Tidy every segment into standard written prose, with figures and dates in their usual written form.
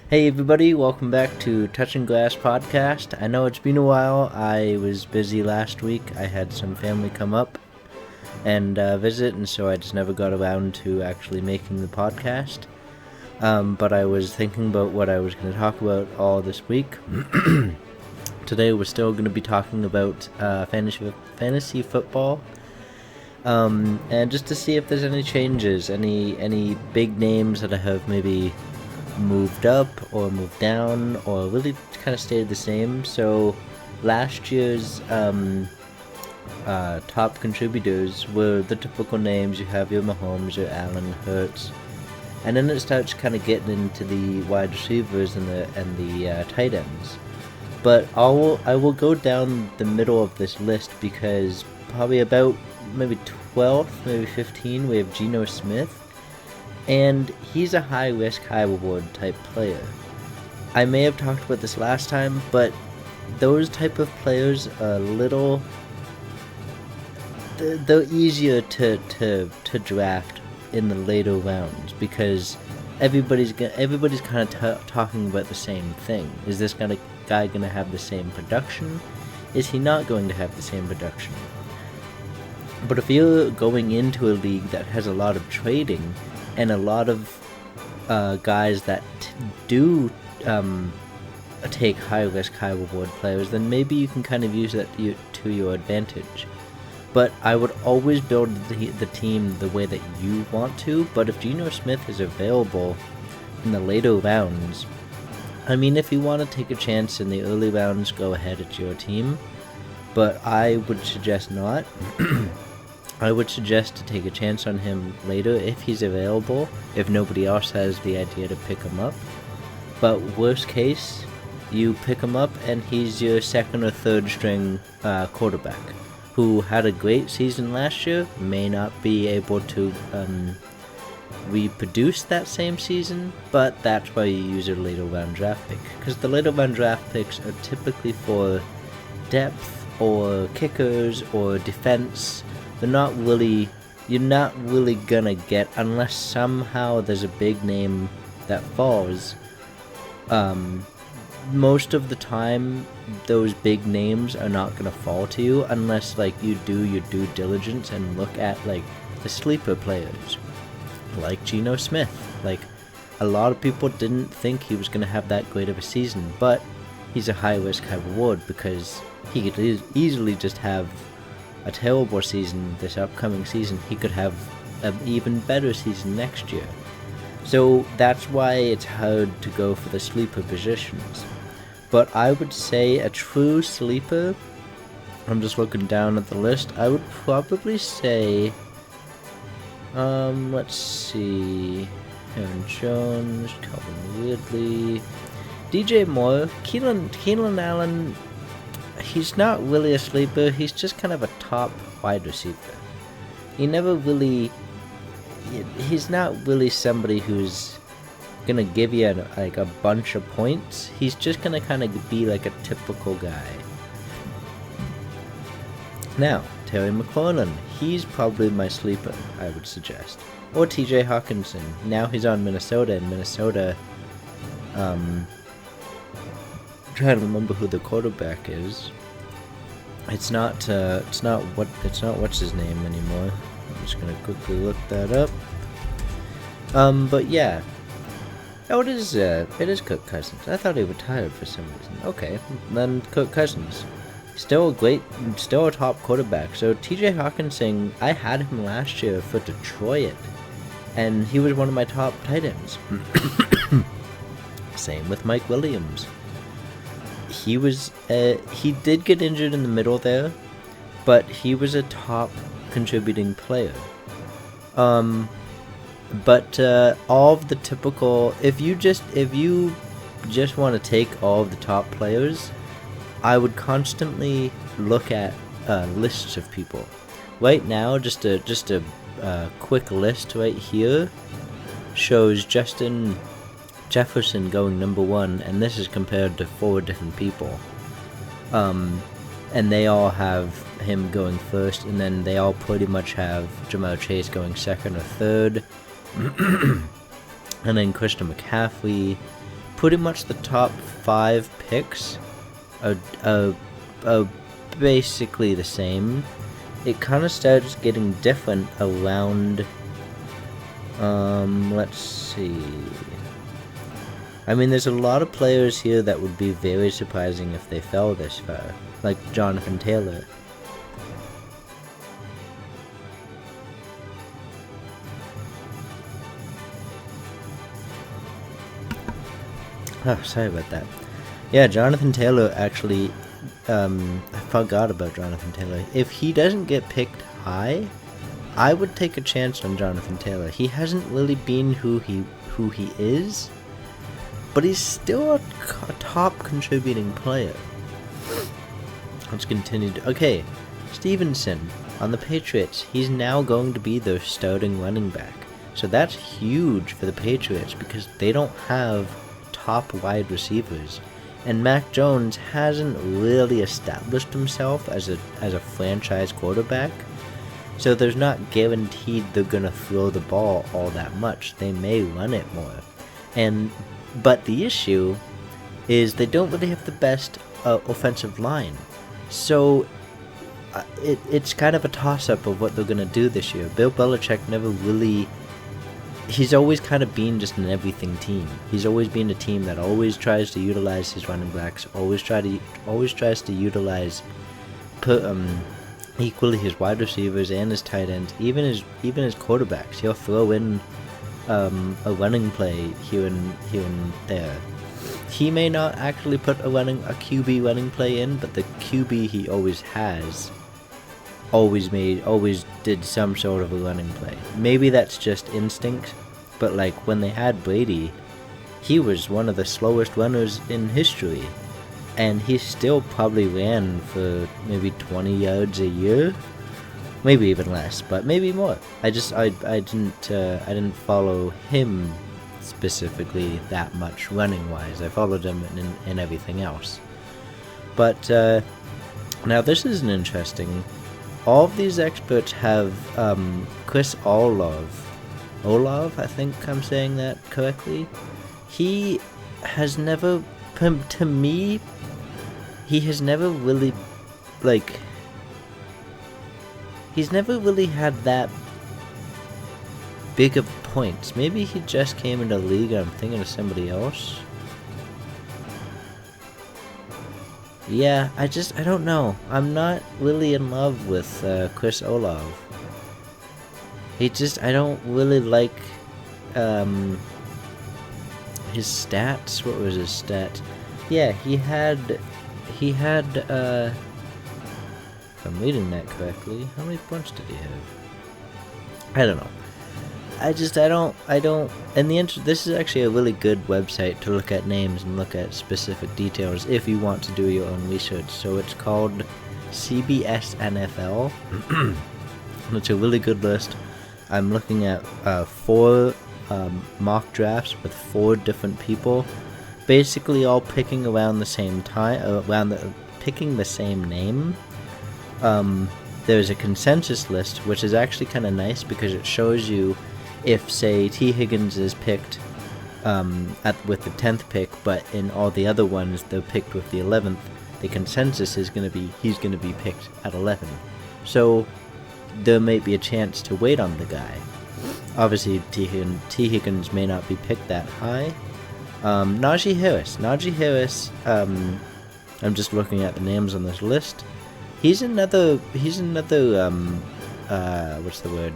Hey everybody, welcome back to Touching Glass Podcast. I know it's been a while. I was busy last week. I had some family come up and visit, and so I just never got around to actually making the podcast. But I was thinking about what I was going to talk about all this week. Today we're still going to be talking about fantasy football. And just to see if there's any changes, any big names that have maybe moved up or moved down or really kind of stayed the same. So last year's top contributors were the typical names. You have your Mahomes, your Allen, Hurts, and then it starts kind of getting into the wide receivers and the tight ends. But I will go down the middle of this list because probably about maybe 12th, maybe 15, we have Geno Smith. And he's a high-risk, high-reward type player. I may have talked about this last time, but those type of players are a little... They're easier to draft in the later rounds because everybody's kind of talking about the same thing. Is this guy going to have the same production? Is he not going to have the same production? But if you're going into a league that has a lot of trading and a lot of guys that do take high-risk, high-reward players, then maybe you can kind of use that to your advantage. But I would always build the team the way that you want to, but if Geno Smith is available in the later rounds, I mean, if you want to take a chance in the early rounds, go ahead, it's your team. But I would suggest not. I would suggest to take a chance on him later if he's available, if nobody else has the idea to pick him up. But worst case, you pick him up and he's your second or third string quarterback who had a great season last year, may not be able to reproduce that same season, but that's why you use a later round draft pick. Because the later round draft picks are typically for depth or kickers or defense. You're not really gonna get, unless somehow there's a big name that falls. Most of the time, those big names are not gonna fall to you unless you do your due diligence and look at the sleeper players, like Geno Smith. A lot of people didn't think he was gonna have that great of a season, but he's a high risk, high reward because he could easily just have a terrible season this upcoming season. He could have an even better season next year. So that's why it's hard to go for the sleeper positions. But I would say a true sleeper, I'm just looking down at the list, I would probably say, let's see, Aaron Jones, Calvin Ridley, DJ Moore, Keenan Allen. He's not really a sleeper, he's just kind of a top wide receiver. He's not really somebody who's gonna give you a bunch of points. He's just gonna kind of be like a typical guy. Now, Terry McLaurin, he's probably my sleeper, I would suggest. Or TJ Hawkinson. Now he's on Minnesota, and Minnesota, trying to remember who the quarterback is. It's not what's his name anymore. I'm just gonna quickly look that up. But yeah. Oh, it is Kirk Cousins. I thought he retired for some reason. Okay, then Kirk Cousins. Still a top quarterback. So TJ Hawkinson, I had him last year for Detroit, and he was one of my top tight ends. Same with Mike Williams. He did get injured in the middle there, but he was a top contributing player. But all of the typical, if you just want to take all of the top players, I would constantly look at lists of people. Right now, just a quick list right here shows Justin Jefferson going number 1, and this is compared to 4 different people. And they all have him going first, and then they all pretty much have Ja'Marr Chase going second or third. And then Christian McCaffrey, pretty much the top 5 picks are basically the same. It kind of starts getting different around, let's see. I mean, there's a lot of players here that would be very surprising if they fell this far, like Jonathan Taylor. Oh, sorry about that. Yeah, Jonathan Taylor actually, I forgot about Jonathan Taylor. If he doesn't get picked high, I would take a chance on Jonathan Taylor. He hasn't really been who he is, but he's still a top contributing player. Let's continue. Okay, Stevenson on the Patriots. He's now going to be their starting running back. So that's huge for the Patriots because they don't have top wide receivers. And Mac Jones hasn't really established himself as a franchise quarterback. So there's not guaranteed they're going to throw the ball all that much. They may run it more. But the issue is they don't really have the best offensive line. So it's kind of a toss-up of what they're going to do this year. Bill Belichick never really... He's always kind of been just an everything team. He's always been a team that always tries to utilize his running backs, always tries to utilize equally his wide receivers and his tight ends, even his quarterbacks. He'll throw in a running play here and there. He may not actually put a QB running play in, but the QB he always has always did some sort of a running play. Maybe that's just instinct, but like when they had Brady, he was one of the slowest runners in history, and he still probably ran for maybe 20 yards a year, maybe even less, but maybe more. I didn't follow him specifically that much running wise. I followed him in everything else. But now this is an interesting. All of these experts have Chris Olave, I think I'm saying that correctly. He has never, to me, he has never really, he's never really had that big of points. Maybe he just came into the league and I'm thinking of somebody else. Yeah, I don't know. I'm not really in love with Chris Olave. I don't really like his stats. What was his stat? Yeah, he had if I'm reading that correctly, how many points did he have? I don't know. I don't, in the end, this is actually a really good website to look at names and look at specific details if you want to do your own research. So it's called CBS NFL. It's a really good list. I'm looking at 4 mock drafts with 4 different people, basically all picking around the same time, picking the same name. There's a consensus list, which is actually kind of nice because it shows you if, say, T. Higgins is picked with the 10th pick, but in all the other ones they're picked with the 11th, the consensus is going to be he's going to be picked at 11. So there may be a chance to wait on the guy. Obviously, T. Higgins may not be picked that high. Najee Harris, I'm just looking at the names on this list. He's another what's the word?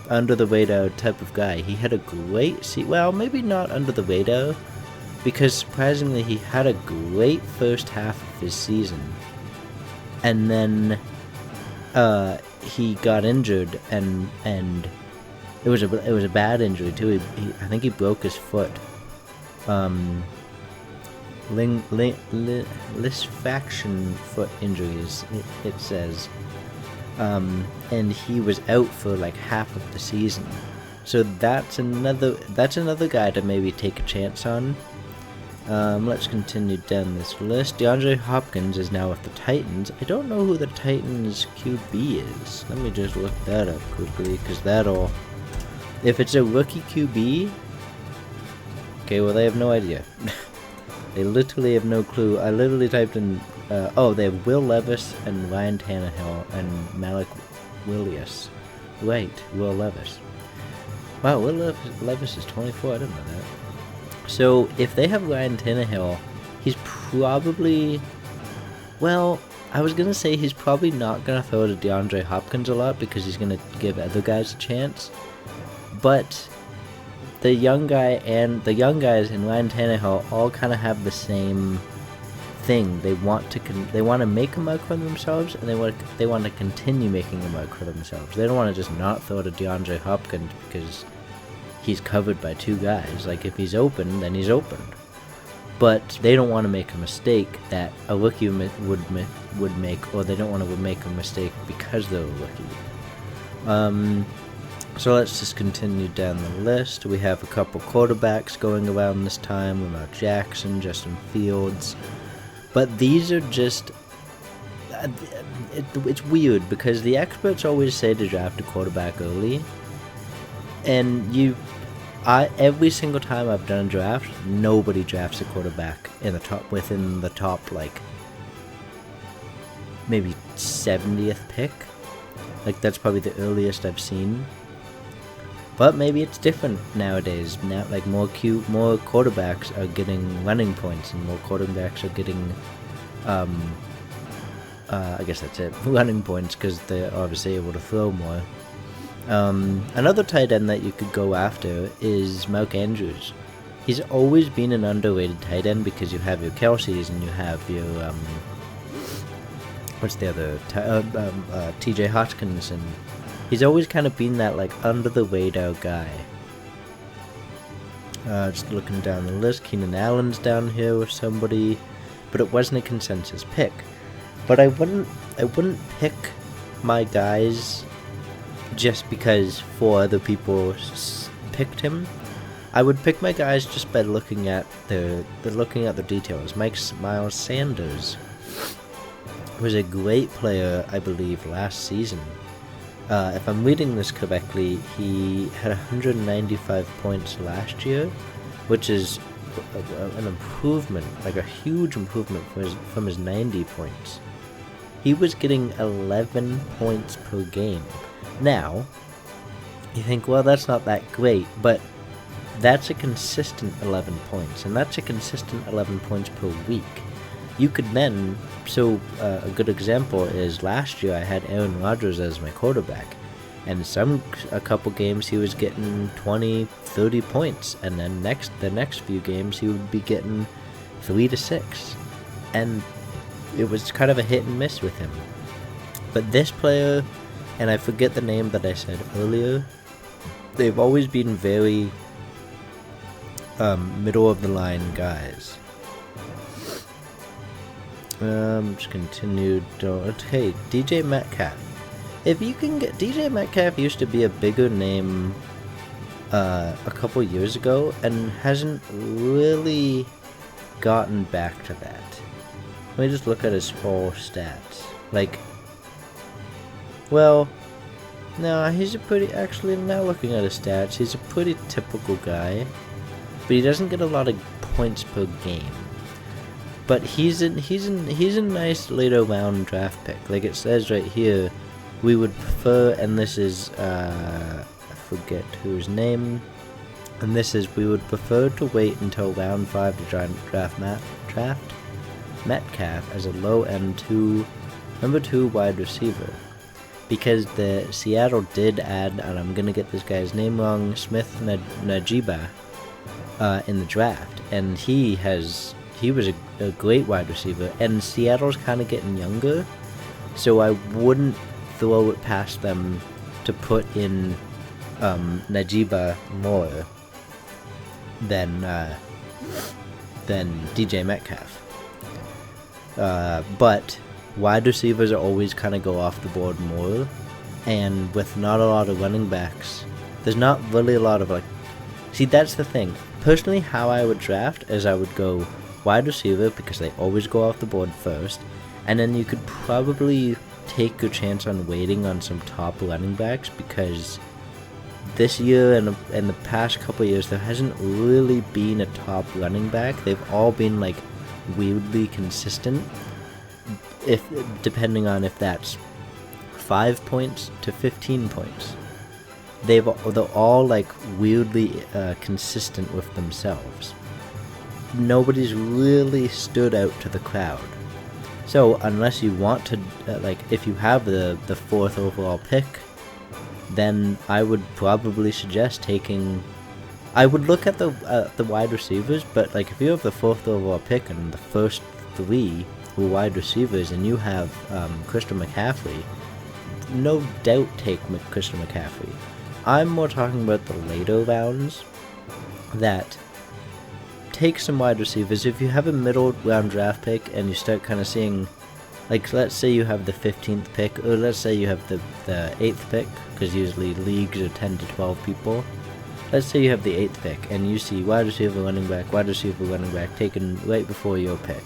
Under the radar type of guy. He had a great well, maybe not under the radar, because surprisingly he had a great first half of his season, and then he got injured, and it was a bad injury too. I think he broke his foot. Lisfaction foot injuries, it says. And he was out for like half of the season. So that's another guy to maybe take a chance on. Let's continue down this list. DeAndre Hopkins is now with the Titans. I don't know who the Titans QB is. Let me just look that up quickly, because if it's a rookie QB, okay, well, they have no idea. They literally have no clue. I literally typed in, they have Will Levis and Ryan Tannehill and Malik Willis. Wait, Will Levis. Wow, Will Levis is 24, I didn't know that. So, if they have Ryan Tannehill, he's probably, well, I was going to say he's probably not going to throw to DeAndre Hopkins a lot because he's going to give other guys a chance. But the young guys and Ryan Tannehill all kind of have the same thing. They want to make a mark for themselves, and they want to continue making a mark for themselves. They don't want to just not throw to DeAndre Hopkins because he's covered by two guys. Like, if he's open, then he's open. But they don't want to make a mistake that a rookie would make, or they don't want to make a mistake because they're a rookie. So let's just continue down the list. We have a couple quarterbacks going around this time. Lamar Jackson, Justin Fields. But these are just... it's weird because the experts always say to draft a quarterback early. And every single time I've done a draft, nobody drafts a quarterback within the top, like, maybe 70th pick. Like, that's probably the earliest I've seen. But maybe it's different nowadays. Now, like, more quarterbacks are getting running points, and more quarterbacks are getting, I guess that's it, running points, because they're obviously able to throw more. Another tight end that you could go after is Mark Andrews. He's always been an underrated tight end because you have your Kelce's and you have your, what's the other, TJ Hopkins, and he's always kind of been that, like, under-the-radar guy. Just looking down the list, Keenan Allen's down here with somebody, but it wasn't a consensus pick. But I wouldn't pick my guys just because four other people picked him. I would pick my guys just by looking at the details. Miles Sanders was a great player, I believe, last season. If I'm reading this correctly, he had 195 points last year, which is an improvement, like a huge improvement from his 90 points. He was getting 11 points per game. Now, you think, well, that's not that great, but that's a consistent 11 points, and that's a consistent 11 points per week. You could then, a good example is last year I had Aaron Rodgers as my quarterback, and a couple games he was getting 20, 30 points, and then the next few games he would be getting 3 to 6, and it was kind of a hit and miss with him. But this player, and I forget the name that I said earlier, they've always been very middle of the line guys. Just continued. Hey, DJ Metcalf. If you can get DJ Metcalf, used to be a bigger name a couple years ago and hasn't really gotten back to that. Let me just look at his full stats. Like, well, no, he's a pretty, actually, now looking at his stats, he's a pretty typical guy, but he doesn't get a lot of points per game. But he's a nice later round draft pick. Like it says right here, we would prefer, and this is, I forget whose name, and this is, we would prefer to wait until round 5 to draft Metcalf as a low-end number 2 wide receiver. Because the Seattle did add, and I'm going to get this guy's name wrong, Smith-Njigba, in the draft, and he was a great wide receiver, and Seattle's kind of getting younger, so I wouldn't throw it past them to put in Njigba more than DJ Metcalf. But wide receivers always kind of go off the board more, and with not a lot of running backs, there's not really a lot of, like, see, that's the thing. Personally, how I would draft is I would go wide receiver because they always go off the board first, and then you could probably take your chance on waiting on some top running backs because this year and the past couple of years, there hasn't really been a top running back. They've all been like weirdly consistent, if depending on if that's 5 points to 15 points. They're all like weirdly consistent with themselves. Nobody's really stood out to the crowd. So unless you want to, if you have the 4th overall pick, then I would probably suggest taking. I would look at the wide receivers, but like if you have the 4th overall pick and the first 3 were wide receivers, and you have Christian McCaffrey, no doubt take Christian McCaffrey. I'm more talking about the later rounds that take some wide receivers. If you have a middle round draft pick and you start kind of seeing, like, let's say you have the 15th pick, or let's say you have the 8th pick, because usually leagues are 10 to 12 people. Let's say you have the 8th pick and you see wide receiver, running back taken right before your pick.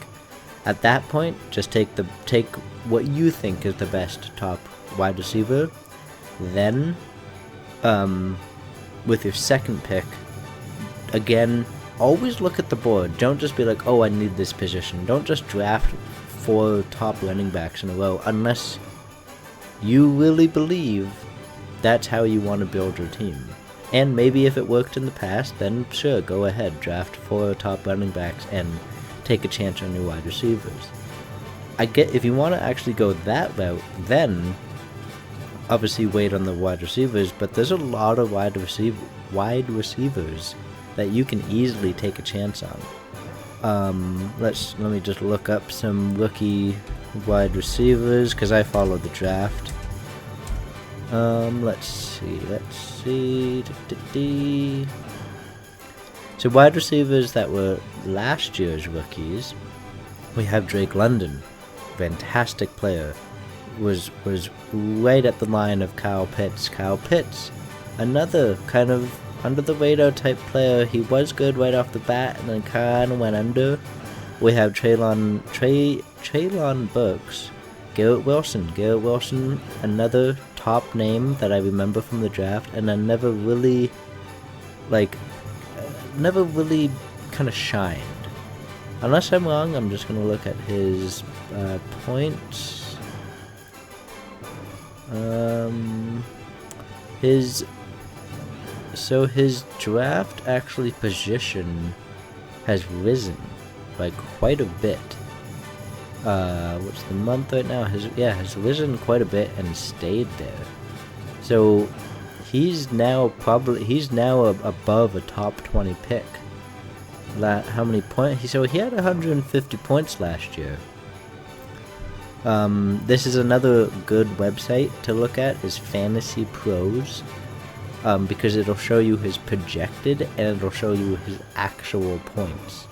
At that point, just take what you think is the best top wide receiver. Then, with your second pick, again, always look at the board. Don't just be like, oh, I need this position. Don't just draft 4 top running backs in a row unless you really believe that's how you want to build your team. And maybe if it worked in the past, then sure, go ahead, draft 4 top running backs and take a chance on your wide receivers. I get if you want to actually go that route, then obviously wait on the wide receivers, but there's a lot of wide receivers that you can easily take a chance on. Let me just look up some rookie wide receivers because I follow the draft. Let's see. So wide receivers that were last year's rookies, we have Drake London, fantastic player, was right at the line of Kyle Pitts. Kyle Pitts, another kind of under the radar type player. He was good right off the bat and then kind of went under. We have Treylon Burks, Garrett Wilson, another top name that I remember from the draft, and I never really kind of shined. Unless I'm wrong, I'm just going to look at his points. His draft actually position has risen by quite a bit. What's the month right now? Has risen quite a bit and stayed there. So he's now above a top 20 pick. How many points? So he had 150 points last year. This is another good website to look at, is Fantasy Pros, because it'll show you his projected and it'll show you his actual points.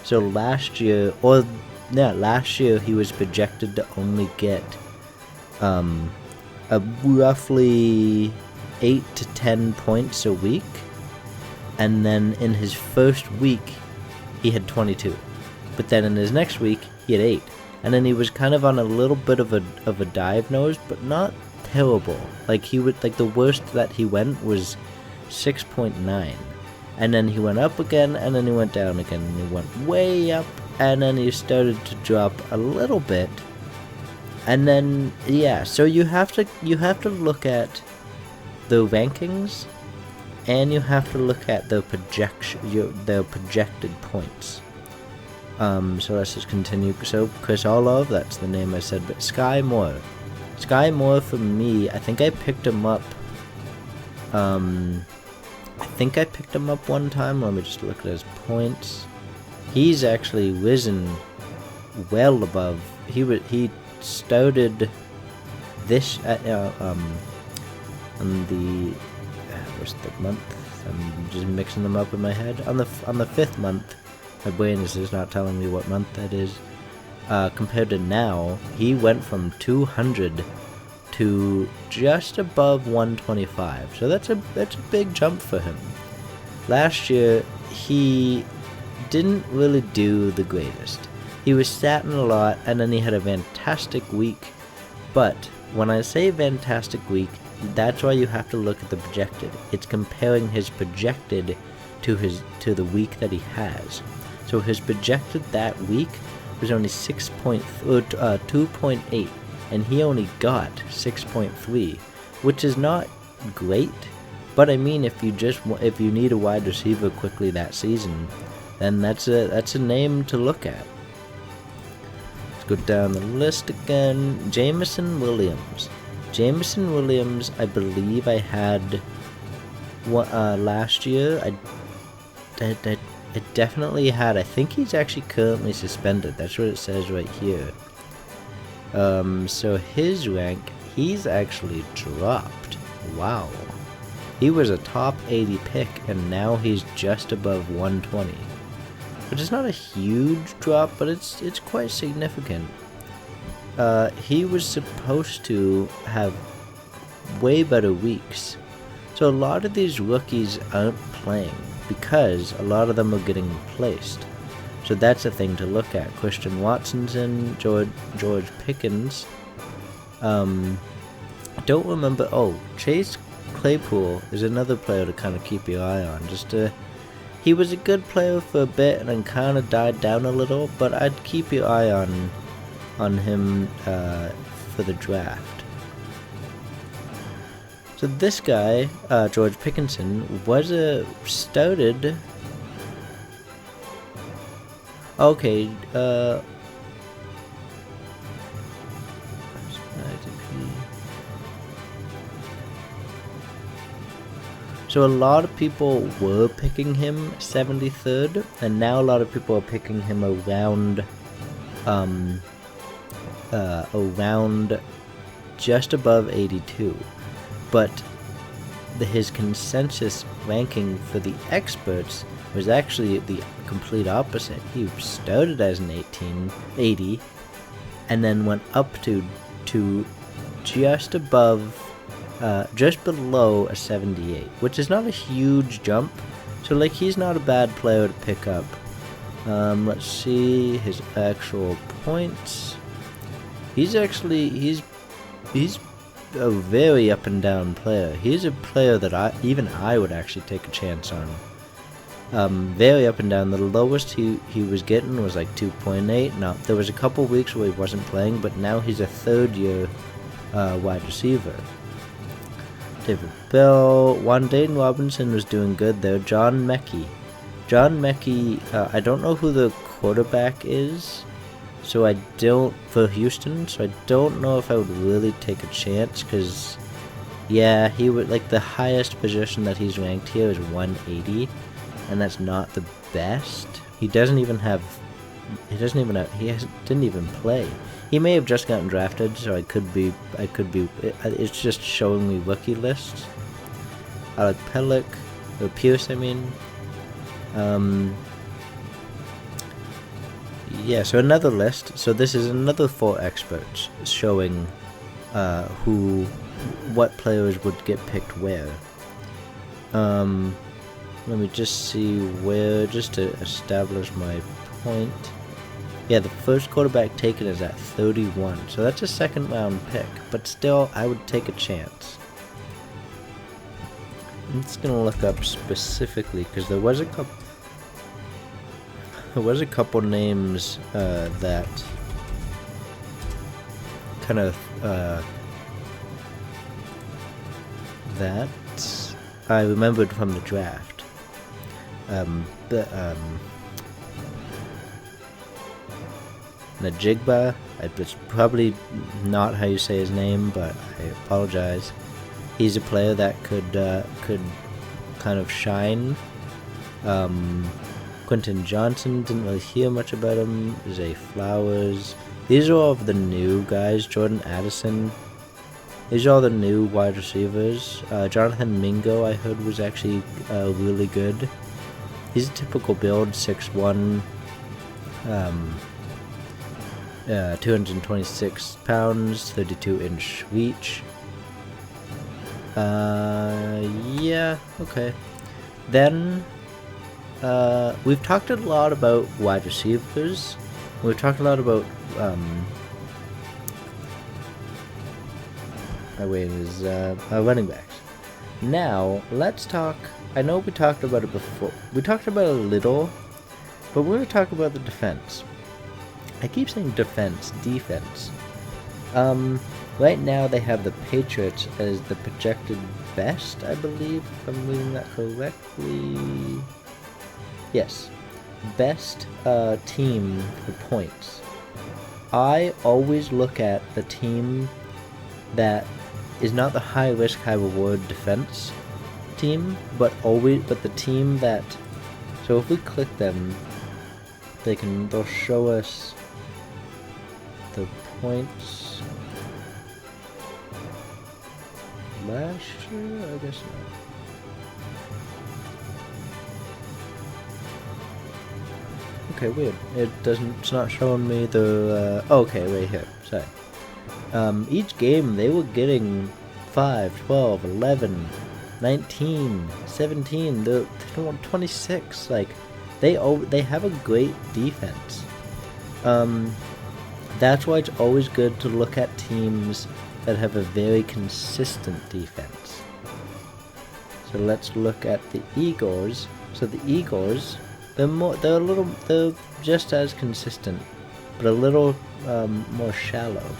So last year he was projected to only get a roughly 8 to 10 points a week, and then in his first week he had 22, but then in his next week he had 8, and then he was kind of on a little bit of a dive nose, but not terrible. The worst that he went was 6.9, and then he went up again, and then he went down again, and he went way up, and then he started to drop a little bit, and then so you have to look at the rankings, and you have to look at their projected points. So let's just continue. So Chris Olave, that's the name I said, but Sky Moore for me, I think I picked him up. One time. Let me just look at his points. He's actually risen well above. He started this on the what's the month? I'm just mixing them up in my head. On the 5th month, my brain is just not telling me what month that is. Compared to now, he went from 200 to just above 125. So that's a big jump for him. Last year, he didn't really do the greatest. He was starting a lot, and then he had a fantastic week. But when I say fantastic week, That's why you have to look at the projected. It's comparing his projected to the week that he has. So his projected that week was only 2.8, and he only got 6.3, which is not great. But I mean, if you need a wide receiver quickly that season, then that's a name to look at. Let's go down the list again. Jameson Williams. Jameson Williams, I believe I had last year. I definitely had. I think he's actually currently suspended. That's what it says right here. So his rank, he's actually dropped. Wow. He was a top 80 pick, and now he's just above 120. Which is not a huge drop, but it's quite significant. He was supposed to have way better weeks. So a lot of these rookies aren't playing because a lot of them are getting replaced. So that's a thing to look at. Christian Watson's in, George Pickens. Don't remember. Oh, Chase Claypool is another player to kind of keep your eye on. He was a good player for a bit and then kind of died down a little, but I'd keep your eye on him for the draft. So this guy, George Pickenson, started. Okay, so a lot of people were picking him 73rd, and now a lot of people are picking him around just above 82. But his consensus ranking for the experts was actually the complete opposite. He started as an 80 and then went up to just above, just below a 78, which is not a huge jump. So like, he's not a bad player to pick up. Let's see his actual points. He's a very up and down player. He's a player that I would actually take a chance on. Very up and down. The lowest he was getting was like 2.8. Now there was a couple weeks where he wasn't playing, but now he's a third year wide receiver. David Bell, Wan'Dale Robinson was doing good there. John Mechie, I don't know who the quarterback is. For Houston, so I don't know if I would really take a chance, because, yeah, he would, like, the highest position that he's ranked here is 180, and that's not the best. He didn't even play. He may have just gotten drafted, so it's just showing me rookie lists. Alec Pierce, yeah, so another list. So this is another 4 experts showing what players would get picked where. Let me just see where, just to establish my point. Yeah, the first quarterback taken is at 31, so that's a second round pick, but still, I would take a chance. I'm just gonna look up specifically, because there was a couple names that kind of that I remembered from the draft. Najigba, it's probably not how you say his name, but I apologize. He's a player that could kind of shine. Quentin Johnson, didn't really hear much about him. Zay Flowers. These are all of the new guys. Jordan Addison. These are all the new wide receivers. Jonathan Mingo, I heard, was actually really good. He's a typical build, 6'1", 226 pounds, 32-inch reach. Yeah, okay. Then, we've talked a lot about wide receivers. We've talked a lot about is running backs. Now, let's talk. I know we talked about it before. We talked about it a little, but we're going to talk about the defense. I keep saying defense. Right now they have the Patriots as the projected best, I believe, if I'm reading that correctly. Yes, best team for points. I always look at the team that is not the high risk, high reward defense team, but the team that. So if we click them, they'll show us the points. Last year, I guess not. Okay, weird. It's not showing me the, okay, right here, sorry. Each game, they were getting 5, 12, 11, 19, 17, they're 26, like, they have a great defense. That's why it's always good to look at teams that have a very consistent defense. So let's look at the Eagles. So the Eagles, they're just as consistent, but a little more shallow.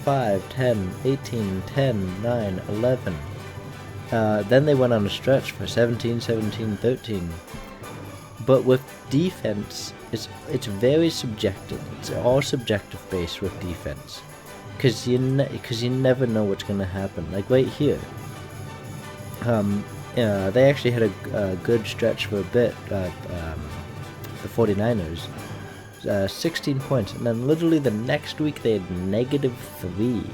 5, 10, 18, 10, 9, 11. Then they went on a stretch for 17, 17, 13. But with defense, it's very subjective. It's all subjective based with defense. Because you never know what's going to happen. Like right here, they actually had a good stretch for a bit, the 49ers, 16 points, and then literally the next week they had -3.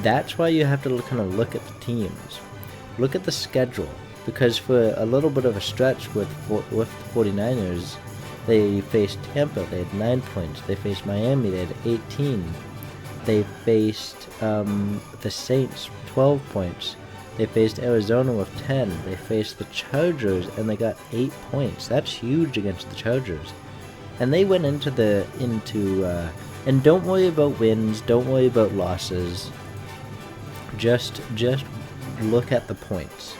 That's why you have to kind of look at the teams. Look at the schedule, because for a little bit of a stretch with the 49ers, they faced Tampa, they had 9 points. They faced Miami, they had 18. They faced the Saints, 12 points. They faced Arizona with 10. They faced the Chargers, and they got 8 points. That's huge against the Chargers. And they went and don't worry about wins, don't worry about losses. Just look at the points.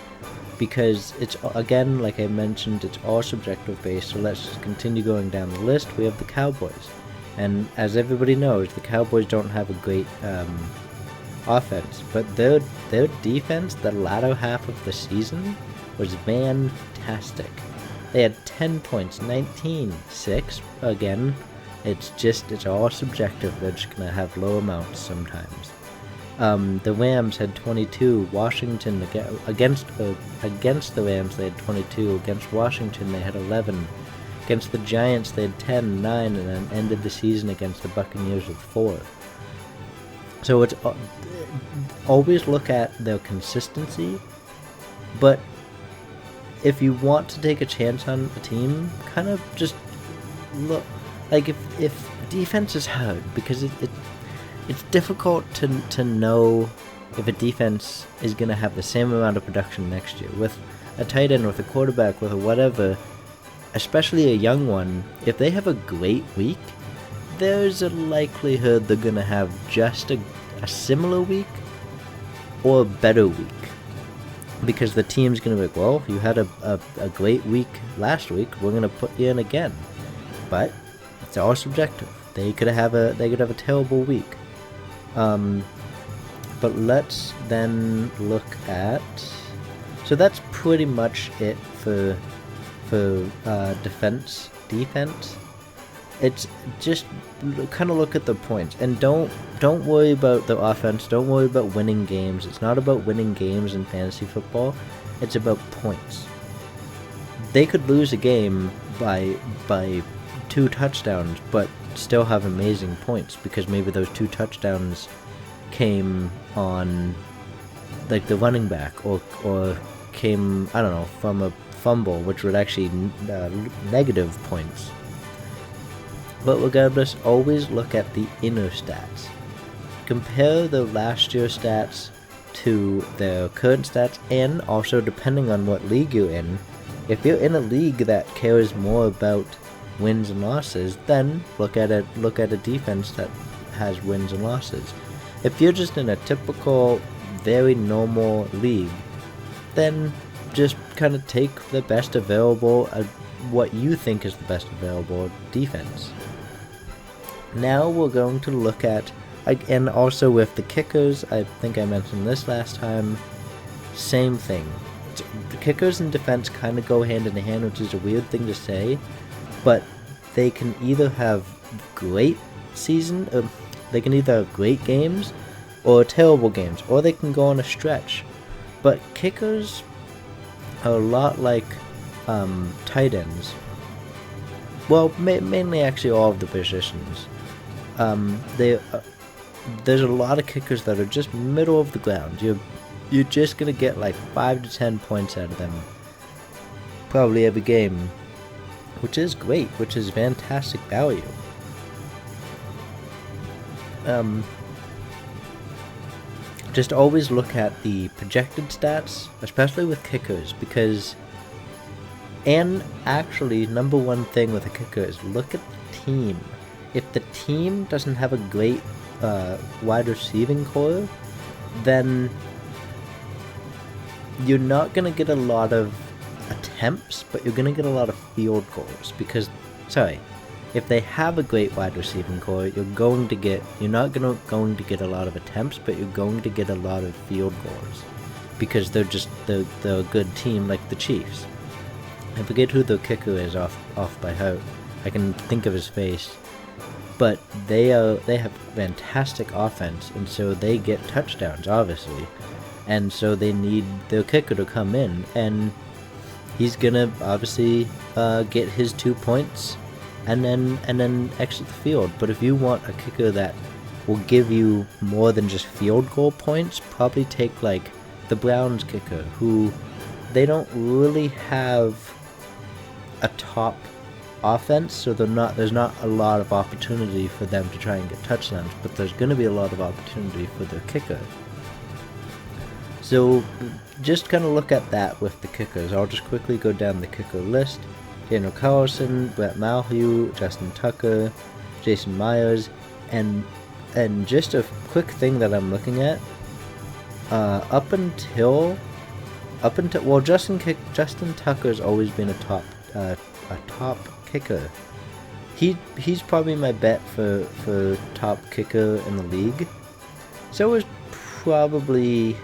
Because it's, again, like I mentioned, it's all subjective based. So let's just continue going down the list. We have the Cowboys. And as everybody knows, the Cowboys don't have a great offense, but their defense, the latter half of the season, was fantastic. They had 10 points, 19, 6. Again, it's all subjective. They're just gonna have low amounts sometimes. The Rams had 22. Washington against the Rams, they had 22. Against Washington, they had 11. Against the Giants, they had 10, 9, and then ended the season against the Buccaneers with 4. So it's always look at their consistency, but if you want to take a chance on a team, kind of just look. Like if defense is hard, because it's difficult to know if a defense is going to have the same amount of production next year. With a tight end, with a quarterback, with a whatever, especially a young one, if they have a great week, there's a likelihood they're going to have just a similar week or a better week. Because the team's going to be like, well, you had a great week last week, we're going to put you in again. But it's all subjective. They could have a terrible week. But let's then look at. So that's pretty much it for defense. It's just kind of look at the points, and don't worry about the offense. Don't worry about winning games. It's not about winning games in fantasy football. It's about points. They could lose a game by 2 touchdowns, but still have amazing points because maybe those 2 touchdowns came on like the running back or came, I don't know, from a fumble, which would actually negative points. But regardless, always look at the inner stats. Compare the last year's stats to the current stats, and also depending on what league you're in. If you're in a league that cares more about wins and losses, then look at a defense that has wins and losses. If you're just in a typical very normal league, then just kind of take the best available, what you think is the best available defense. Now we're going to look at, and also with the kickers, I think I mentioned this last time, same thing. The kickers and defense kind of go hand in hand, which is a weird thing to say, but they can either have great they can either have great games or terrible games, or they can go on a stretch. But kickers are a lot like tight ends. Well, mainly actually all of the positions. There's a lot of kickers that are just middle of the ground. You're just gonna get like 5 to 10 points out of them probably every game, which is great, which is fantastic value. Just always look at the projected stats, especially with kickers, and actually, number one thing with a kicker is look at the team. If the team doesn't have a great wide receiving core, then you're not going to get a lot of attempts, but you're going to get a lot of field goals. If they have a great wide receiving core, you're not going to get a lot of attempts, but you're going to get a lot of field goals, because they're a good team like the Chiefs. I forget who the kicker is off by heart. I can think of his face, but they have fantastic offense, and so they get touchdowns, obviously, and so they need their kicker to come in, and he's gonna obviously get his 2 points and then exit the field. But if you want a kicker that will give you more than just field goal points, probably take like the Browns kicker, who they don't really have a top offense, so there's not a lot of opportunity for them to try and get touchdowns, but there's going to be a lot of opportunity for their kicker. So just kind of look at that with the kickers. I'll just quickly go down the kicker list. Daniel Carlson, Brett Maher, Justin Tucker, Jason Myers, and just a quick thing that I'm looking at, up until Justin Tucker's always been a top kicker. He's probably my bet for top kicker in the league. So is probably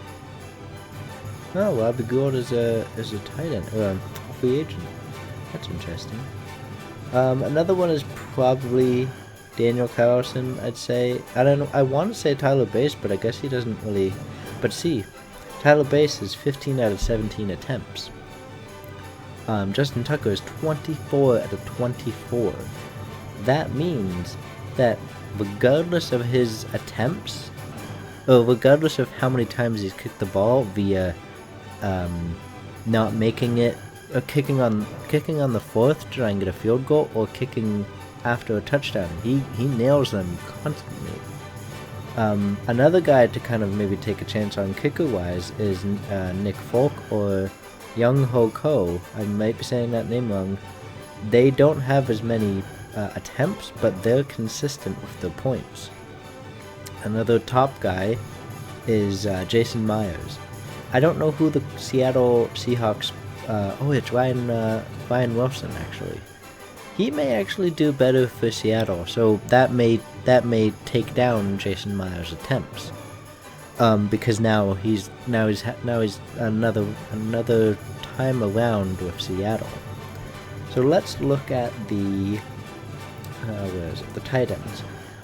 Robbie Gould is a tight end, free agent. That's interesting. Another one is probably Daniel Carlson, I'd say. I don't know. I want to say Tyler Bass, but I guess he doesn't really. But see, Tyler Bass is 15 out of 17 attempts. Justin Tucker is 24 out of 24. That means that regardless of his attempts, or regardless of how many times he's kicked the ball via not making it, or kicking on the fourth to try and get a field goal, or kicking after a touchdown, he nails them constantly. Another guy to kind of maybe take a chance on kicker-wise is Nick Folk or Young Ho Ko. I might be saying that name wrong. They don't have as many attempts, but they're consistent with their points. Another top guy is Jason Myers. I don't know who the Seattle Seahawks. It's Ryan Wilson, actually. He may actually do better for Seattle, so that may take down Jason Myers' attempts. Because now he's another time around with Seattle. So let's look at the the tight ends.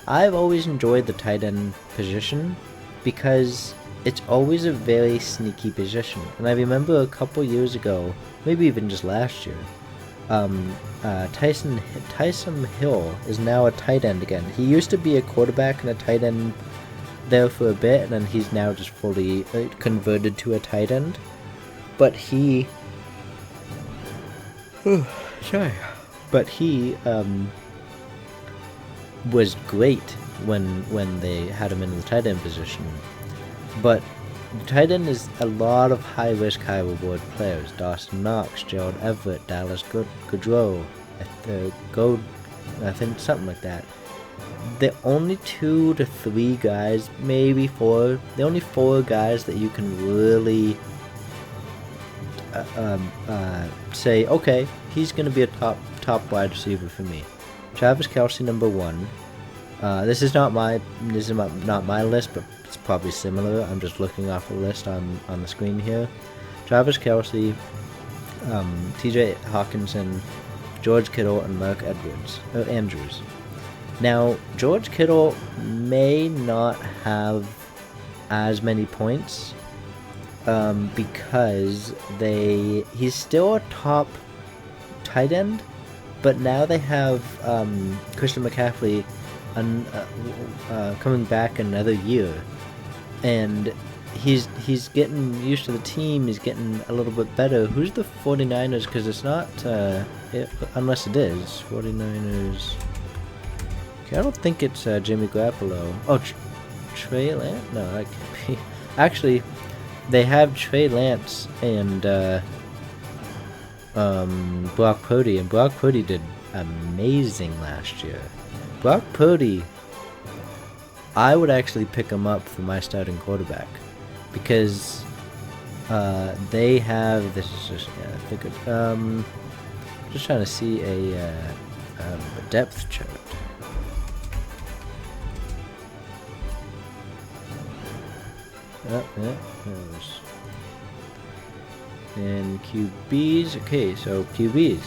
I've always enjoyed the tight end position because it's always a very sneaky position. And I remember a couple years ago, maybe even just last year, Taysom Hill is now a tight end again. He used to be a quarterback and a tight end there for a bit, and then he's now just fully converted to a tight end. But he was great when they had him in the tight end position. But tight end is a lot of high risk, high reward players. Dawson Knox, Gerald Everett, Dallas Goodrow, I think something like that. the only 2 to 3 guys, maybe 4, the only 4 guys that you can really say, okay, he's going to be a top wide receiver for me. Travis Kelce, number 1. This is not my list, but it's probably similar. I'm just looking off a list on the screen here. Travis Kelce, T.J. Hawkinson, George Kittle, and Mark Andrews. Now, George Kittle may not have as many points because he's still a top tight end, but now they have Christian McCaffrey coming back another year, and he's getting used to the team. He's getting a little bit better. Who's the 49ers? Because it's not unless it is 49ers. Okay, I don't think it's Jimmy Garoppolo. Oh, Trey Lance? No, that can't be. Actually, they have Trey Lance and Brock Purdy, and Brock Purdy did amazing last year. Brock Purdy, I would actually pick him up for my starting quarterback because they have. This is just I figured. Just trying to see a depth chart. And QBs. Okay, so QBs.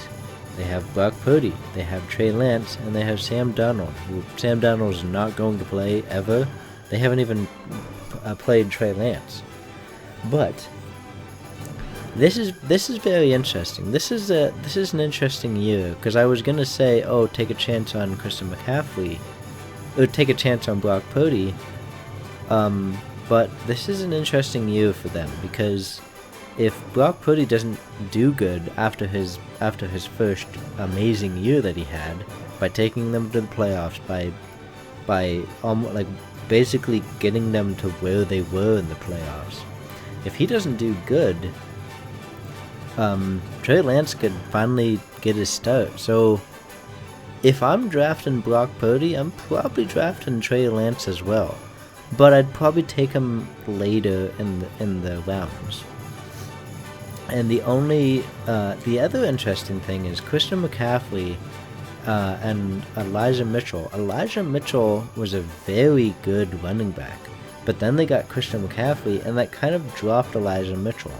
They have Brock Purdy, they have Trey Lance, and they have Sam Darnold. Sam Darnold is not going to play ever. They haven't even played Trey Lance. But this is very interesting. This is an interesting year because I was gonna say, oh, take a chance on Christian McCaffrey, or take a chance on Brock Purdy. But this is an interesting year for them because if Brock Purdy doesn't do good after his first amazing year that he had, by taking them to the playoffs, by basically getting them to where they were in the playoffs, if he doesn't do good, Trey Lance could finally get his start. So if I'm drafting Brock Purdy, I'm probably drafting Trey Lance as well. But I'd probably take him later in the rounds. And the other interesting thing is Christian McCaffrey and Elijah Mitchell. Elijah Mitchell was a very good running back, but then they got Christian McCaffrey, and that kind of dropped Elijah Mitchell.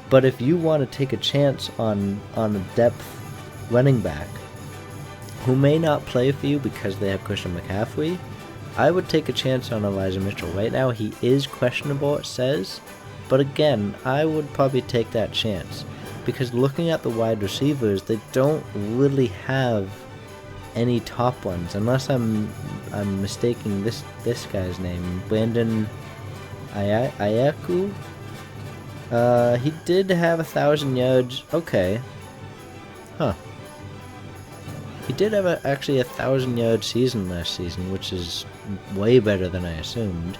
But if you want to take a chance on a depth running back who may not play for you because they have Christian McCaffrey, I would take a chance on Elijah Mitchell. Right now he is questionable, it says, but again, I would probably take that chance because looking at the wide receivers, they don't really have any top ones, unless I'm mistaking this guy's name, Brandon Ayaku. He did have 1,000 yards. Okay, huh? He did have actually 1,000-yard season last season, which is way better than I assumed.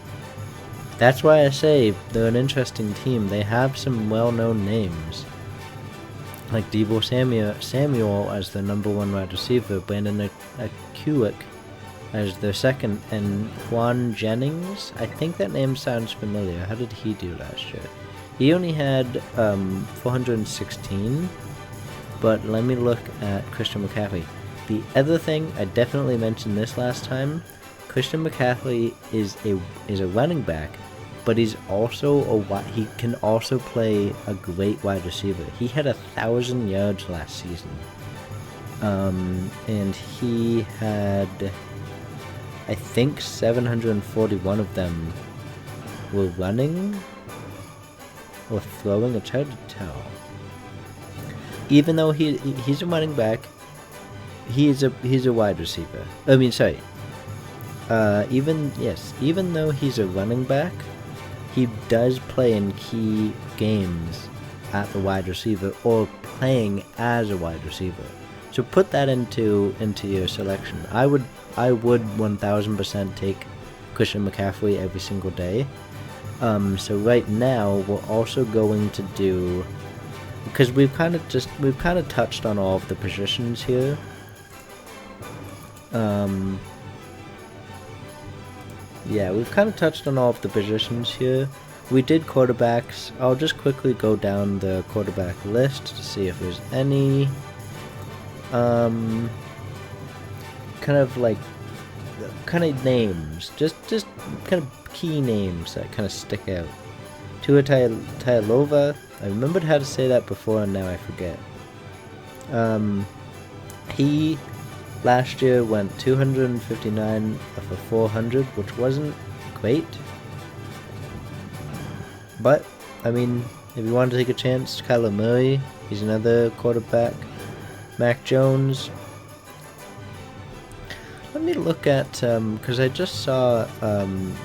That's why I say they're an interesting team. They have some well-known names, like Deebo Samuel as the number 1 wide receiver, Brandon Ayuk as their second, and Juan Jennings. I think that name sounds familiar. How did he do last year? He only had 416, but let me look at Christian McCaffrey. The other thing, I definitely mentioned this last time, Christian McCaffrey is a running back, but he can also play a great wide receiver. He had 1,000 yards last season, and he had, I think, 741 of them were running or throwing. It's hard to tell. Even though he's a running back, he's a wide receiver. I mean, sorry. Even though he's a running back, he does play in key games at the wide receiver or playing as a wide receiver. So put that into your selection. I would 1000% take Christian McCaffrey every single day. So right now we're also going to do, because we've kind of touched on all of the positions here. Yeah, we've kind of touched on all of the positions here. We did quarterbacks. I'll just quickly go down the quarterback list to see if there's any kind of like names, just kind of key names that kind of stick out. Tua Tagovailoa. I remembered how to say that before, and now I forget. He last year went 259 for 400, which wasn't great. But, I mean, if you want to take a chance, Kyler Murray, he's another quarterback. Mac Jones. Let me look at, because I just saw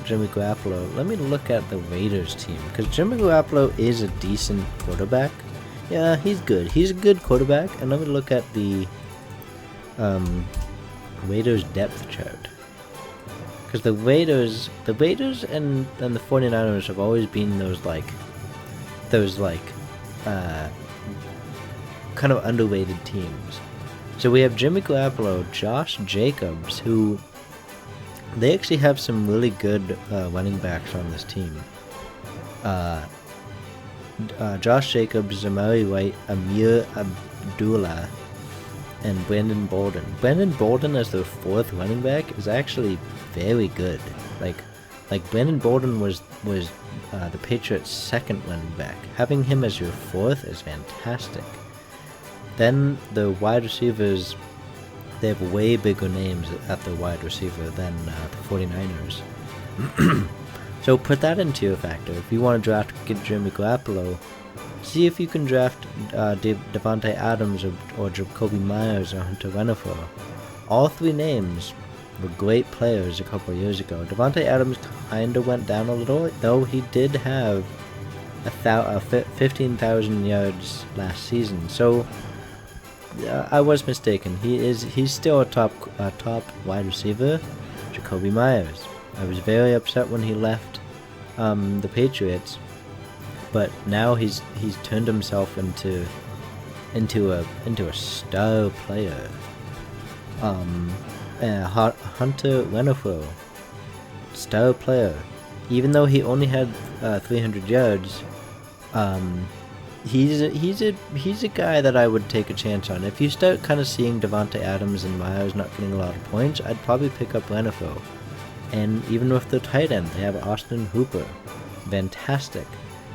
Jimmy Garoppolo. Let me look at the Raiders team, because Jimmy Garoppolo is a decent quarterback. Yeah, he's good. He's a good quarterback. And let me look at the Raiders depth chart. Because the Raiders and the 49ers have always been those kind of underrated teams. So we have Jimmy Garoppolo, Josh Jacobs, who they actually have some really good running backs on this team. Josh Jacobs, Zamari White, Amir Abdullah, and Brandon Bolden. Brandon Bolden as their fourth running back is actually very good. Like Brandon Bolden was the Patriots' second running back. Having him as your fourth is fantastic. Then the wide receivers, they have way bigger names at the wide receiver than the 49ers. So put that into your factor. If you want to draft Jimmy Garoppolo, see if you can draft Davante Adams or Jacoby Myers or Hunter Renfrow. All three names were great players a couple of years ago. Davante Adams kind of went down a little, though he did have 15,000 yards last season. So I was mistaken. He's still a top wide receiver. Jacoby Myers. I was very upset when he left the Patriots, but now he's turned himself into a star player. Hunter Renfrow, star player. Even though he only had 300 yards, he's a guy that I would take a chance on. If you start kind of seeing Davante Adams and Myers not getting a lot of points, I'd probably pick up Renfrow. And even with the tight end, they have Austin Hooper, fantastic.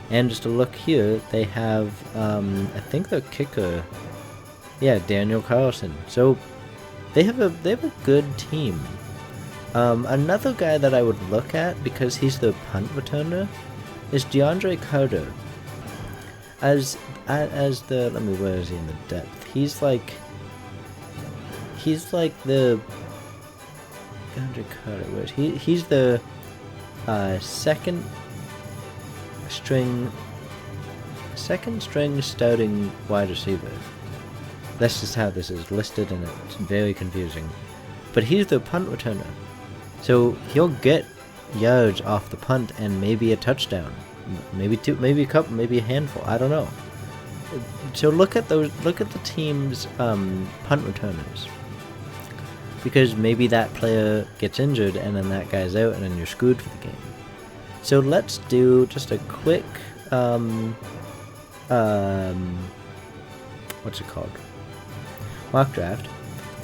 And just to look here, they have I think their kicker, Daniel Carlson. So they have a good team. Another guy that I would look at, because he's the punt returner, is DeAndre Carter. Where is he in the depth? He's like the DeAndre Carter. Where is he? He's the second string starting wide receiver. That's just how this is listed, and it's very confusing. But he's the punt returner, so he'll get yards off the punt and maybe a touchdown. Maybe two, maybe a couple, maybe a handful. I don't know. So look at the team's punt returners, because maybe that player gets injured and then that guy's out and then you're screwed for the game. So let's do just a quick what's it called? Mock draft.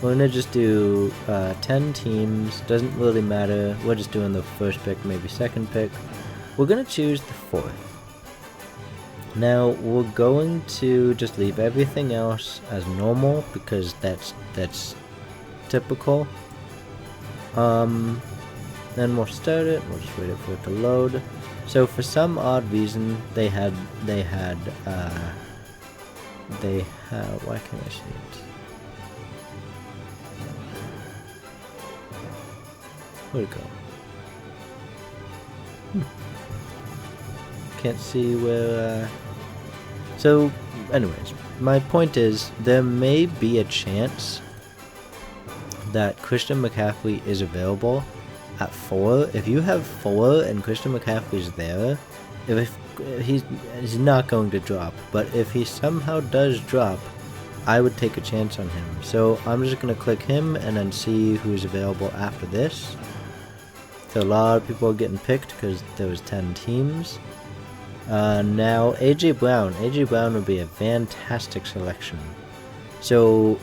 We're gonna just do 10 teams. Doesn't really matter. We're just doing the first pick, maybe second pick. We're going to choose the fourth. Now, we're going to just leave everything else as normal, because that's typical. Then we'll start it. We'll just wait for it to load. So for some odd reason, they had why can't I see it? Where'd it go? Can't see where. So, anyways, my point is, there may be a chance that Christian McCaffrey is available at 4. If you have 4 and Christian McCaffrey's there, if he's not going to drop, but if he somehow does drop, I would take a chance on him. So I'm just going to click him and then see who's available after this. So a lot of people are getting picked because there was 10 teams. Now AJ Brown. AJ Brown would be a fantastic selection. So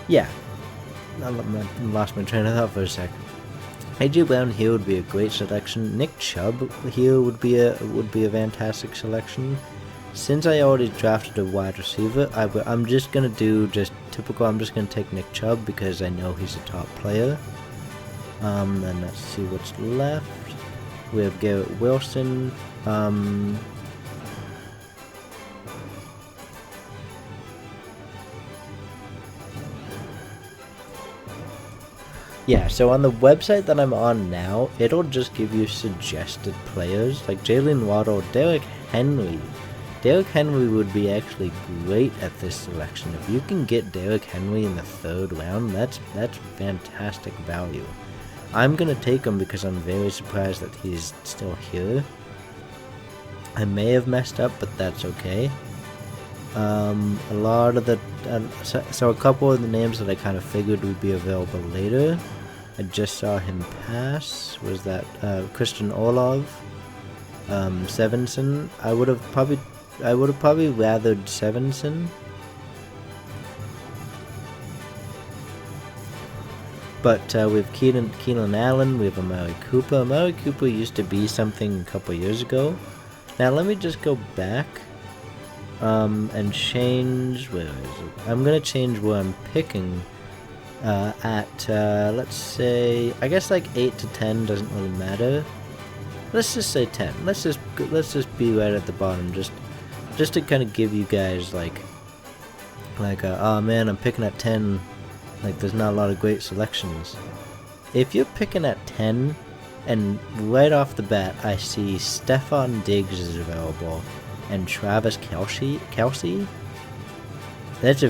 yeah, I lost my train of thought for a sec. AJ Brown here would be a great selection. Nick Chubb here would be a fantastic selection. Since I already drafted a wide receiver, I'm just gonna do just typical. I'm just gonna take Nick Chubb because I know he's a top player. And let's see what's left. We have Garrett Wilson. Yeah, so on the website that I'm on now, it'll just give you suggested players like Jalen Waddle, Derrick Henry. Derrick Henry would be actually great at this selection. If you can get Derrick Henry in the 3rd round, that's fantastic value. I'm gonna take him because I'm very surprised that he's still here. I may have messed up, but that's okay. A lot of the so a couple of the names that I kind of figured would be available later. I just saw him pass. Was that Christian Olave, Stevenson? I would have probably rathered Stevenson. But we have Keenan Allen, we have Amari Cooper. Amari Cooper used to be something a couple years ago. Now let me just go back and change, where is it? I'm going to change where I'm picking let's say, I guess like 8 to 10 doesn't really matter. Let's just say 10. Let's just be right at the bottom, just to kind of give you guys like oh man, I'm picking at 10. Like, there's not a lot of great selections. If you're picking at 10, and right off the bat, I see Stefon Diggs is available, and Travis Kelce, that's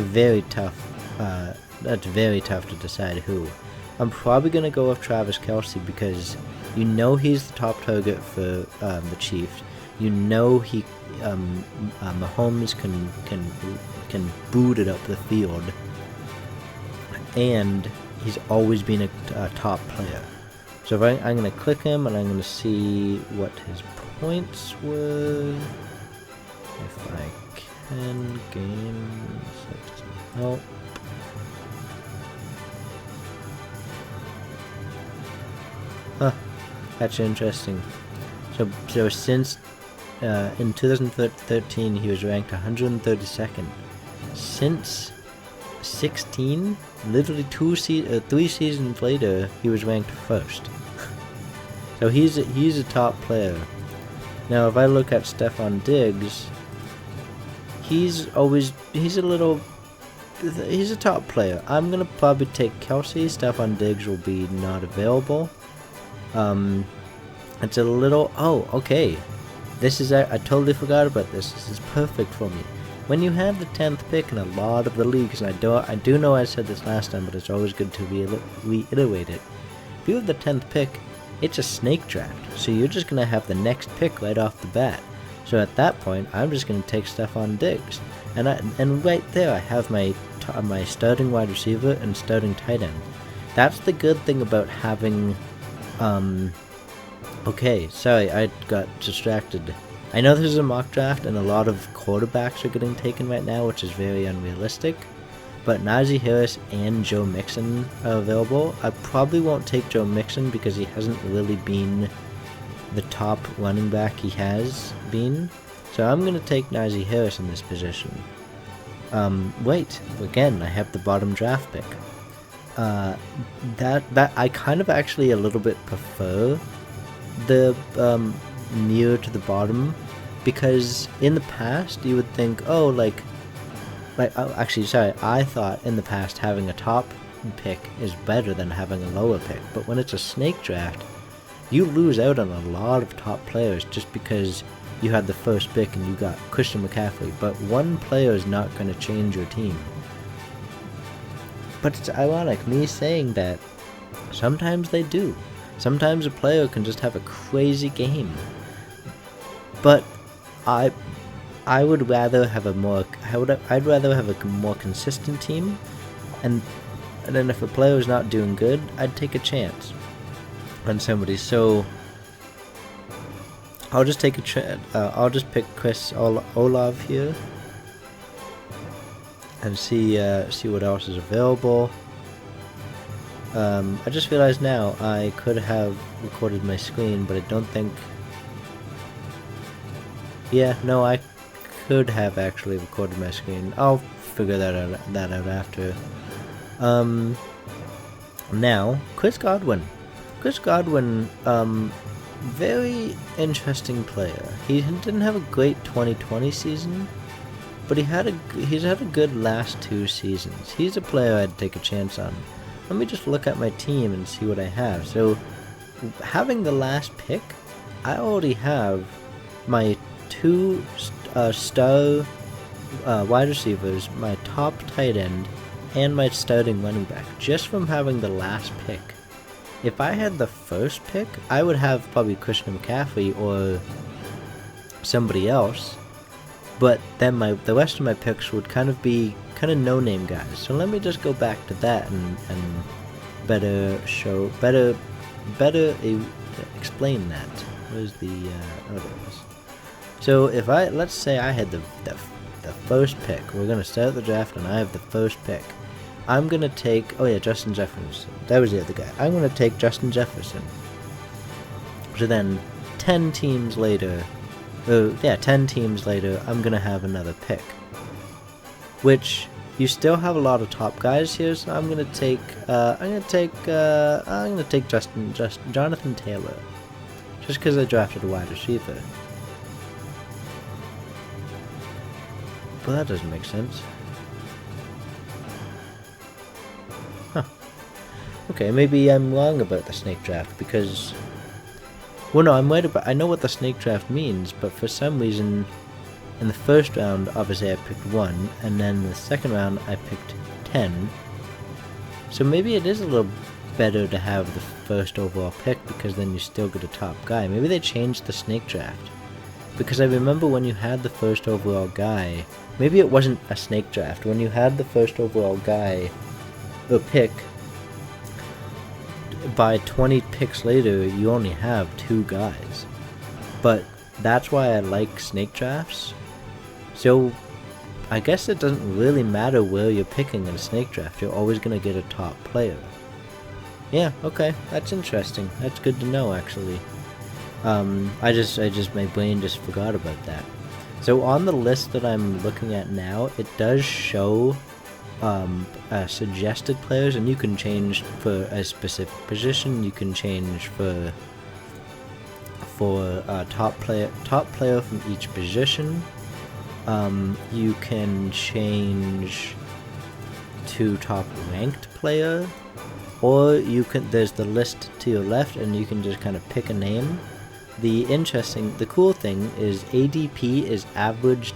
very tough to decide who. I'm probably going to go with Travis Kelce because you know he's the top target for the Chiefs. You know he, Mahomes can boot it up the field. And he's always been a top player. So if I'm going to click him and I'm going to see what his points were. If I can, games, that doesn't help. Huh, that's interesting. So since in 2013 he was ranked 132nd. Since 16, literally 3 seasons later, he was ranked 1st. So he's a top player. Now, if I look at Stefon Diggs, he's a top player. I'm gonna probably take Kelce. Stefon Diggs will be not available. It's a little. Oh, okay. This is. I totally forgot about this. This is perfect for me. When you have the 10th pick in a lot of the leagues, and I do know I said this last time, but it's always good to reiterate it. If you have the 10th pick, it's a snake draft, so you're just going to have the next pick right off the bat. So at that point, I'm just going to take Stefon Diggs. And right there, I have my starting wide receiver and starting tight end. That's the good thing about having... Okay, sorry, I got distracted. I know this is a mock draft and a lot of quarterbacks are getting taken right now, which is very unrealistic. But Najee Harris and Joe Mixon are available. I probably won't take Joe Mixon because he hasn't really been the top running back he has been. So I'm going to take Najee Harris in this position. Wait, again, I have the bottom draft pick. That I kind of actually a little bit prefer the near to the bottom, because in the past you would think, oh, I thought in the past having a top pick is better than having a lower pick, but when it's a snake draft, you lose out on a lot of top players just because you had the first pick and you got Christian McCaffrey, but one player is not going to change your team. But it's ironic, me saying that, sometimes they do. Sometimes a player can just have a crazy game. But I'd rather have a more consistent team, and And then if a player is not doing good, I'd take a chance on somebody. So I'll just take I'll just pick Chris Olave here and see what else is available. I just realized now I could have recorded my screen, but I don't think. Yeah, no, I could have actually recorded my screen. I'll figure that out after. Now, Chris Godwin. Chris Godwin, very interesting player. He didn't have a great 2020 season, but he's had a good last 2 seasons. He's a player I'd take a chance on. Let me just look at my team and see what I have. So, having the last pick, I already have my 2 star wide receivers, my top tight end, and my starting running back, just from having the last pick. If I had the first pick, I would have probably Christian McCaffrey or somebody else, but then the rest of my picks would kind of be no-name guys. So let me just go back to that and better explain that. Where's the oh, there it is. So if let's say I had the first pick, we're gonna start the draft and I have the first pick. I'm gonna take Justin Jefferson. That was the other guy. I'm gonna take Justin Jefferson. So then 10 teams later, I'm gonna have another pick. Which you still have a lot of top guys here, so I'm gonna take Jonathan Taylor, just because I drafted a wide receiver. But that doesn't make sense. Huh. Okay, maybe I'm wrong about the snake draft because. Well, no, I'm right about. I know what the snake draft means, but for some reason, in the first round, obviously I picked 1, and then the second round I picked 10. So maybe it is a little better to have the first overall pick because then you still get a top guy. Maybe they changed the snake draft. Because I remember when you had the first overall guy, maybe it wasn't a snake draft, when you had the first overall guy, or pick, by 20 picks later, you only have 2 guys. But that's why I like snake drafts. So, I guess it doesn't really matter where you're picking in a snake draft, you're always going to get a top player. Yeah, okay, that's interesting. That's good to know, actually. My brain just forgot about that. So on the list that I'm looking at now, it does show suggested players, and you can change for a specific position. You can change for top player from each position. You can change to top ranked player, or there's the list to your left, and you can just kind of pick a name. The cool thing is ADP is average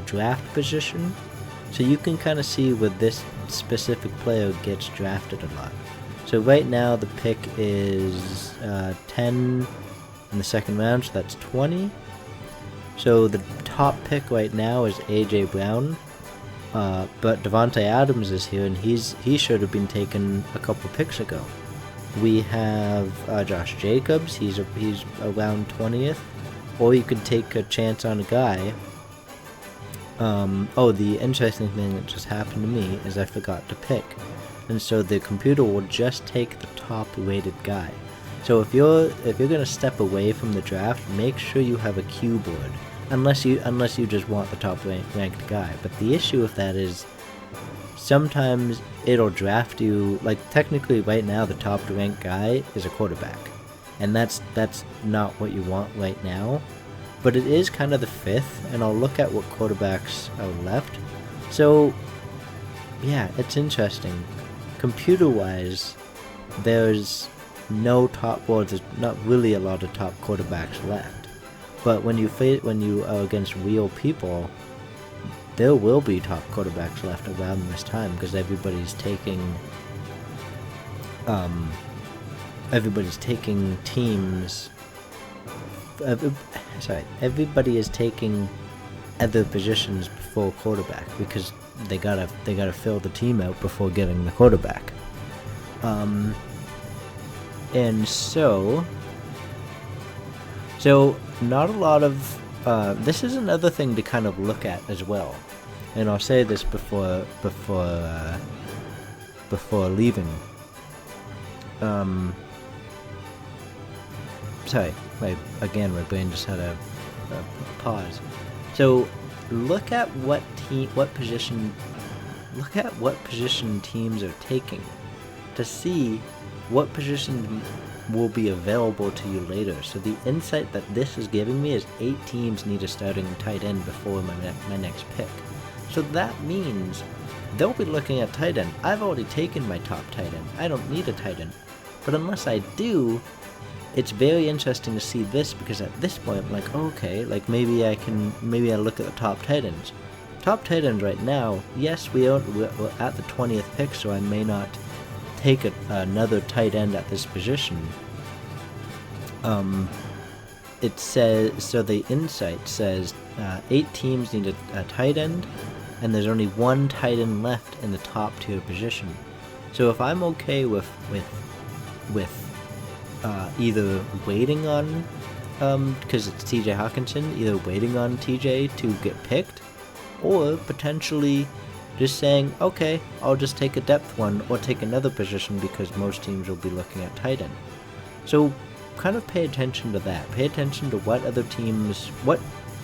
draft position, so you can kind of see where this specific player gets drafted a lot. So right now the pick is 10 in the second round, so that's 20. So the top pick right now is AJ Brown, but Devontae Adams is here, and he should have been taken a couple picks ago. We have Josh Jacobs. He's around 20th, or you could take a chance on a guy. The interesting thing that just happened to me is I forgot to pick, and so the computer will just take the top rated guy. So if you're gonna step away from the draft, make sure you have a queue board, unless you just want the top ranked guy. But the issue with that is, sometimes it'll draft you, like technically right now the top ranked guy is a quarterback, and that's not what you want right now, but it is kind of the 5th, and I'll look at what quarterbacks are left. So yeah, it's interesting. Computer wise, there's no top, well, there's not really a lot of top quarterbacks left, but when you are against real people, there will be top quarterbacks left around this time, because everybody's taking teams. Everybody is taking other positions before quarterback, because they gotta fill the team out before getting the quarterback. And so not a lot of, this is another thing to kind of look at as well. And I'll say this before leaving. Sorry, my brain just had a pause. So look at what position teams are taking to see what position will be available to you later. So the insight that this is giving me is 8 teams need a starting tight end before my next pick. So that means they'll be looking at tight end. I've already taken my top tight end. I don't need a tight end. But unless I do, it's very interesting to see this, because at this point I'm like, okay, like maybe I look at the top tight ends. Top tight end right now, yes, we're at the 20th pick, so I may not take another tight end at this position. It says, so the insight says 8 teams need a tight end, and there's only 1 tight end left in the top tier position. So if I'm okay with either waiting on, because it's TJ Hawkinson, either waiting on TJ to get picked, or potentially just saying, okay, I'll just take a depth one or take another position, because most teams will be looking at tight end. So kind of pay attention to that. Pay attention to what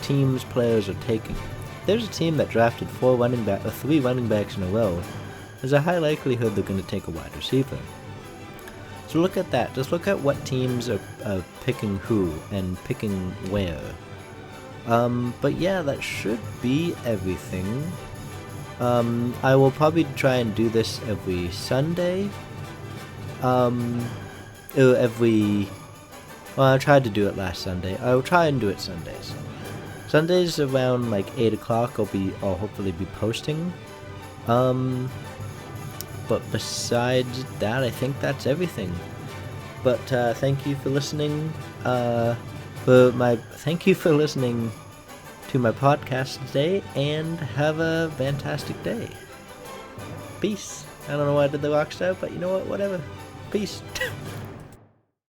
teams players are taking. If there's a team that drafted 3 running backs in a row, there's a high likelihood they're going to take a wide receiver. So look at that. Just look at what teams are picking who and picking where. But yeah, that should be everything. I will probably try and do this every Sunday. I tried to do it last Sunday. I will try and do it Sundays. Sundays around like 8 o'clock I'll hopefully be posting. But besides that, I think that's everything. But thank you for listening. Thank you for listening to my podcast today, and have a fantastic day. Peace. I don't know why I did the rock star, but you know what? Whatever. Peace.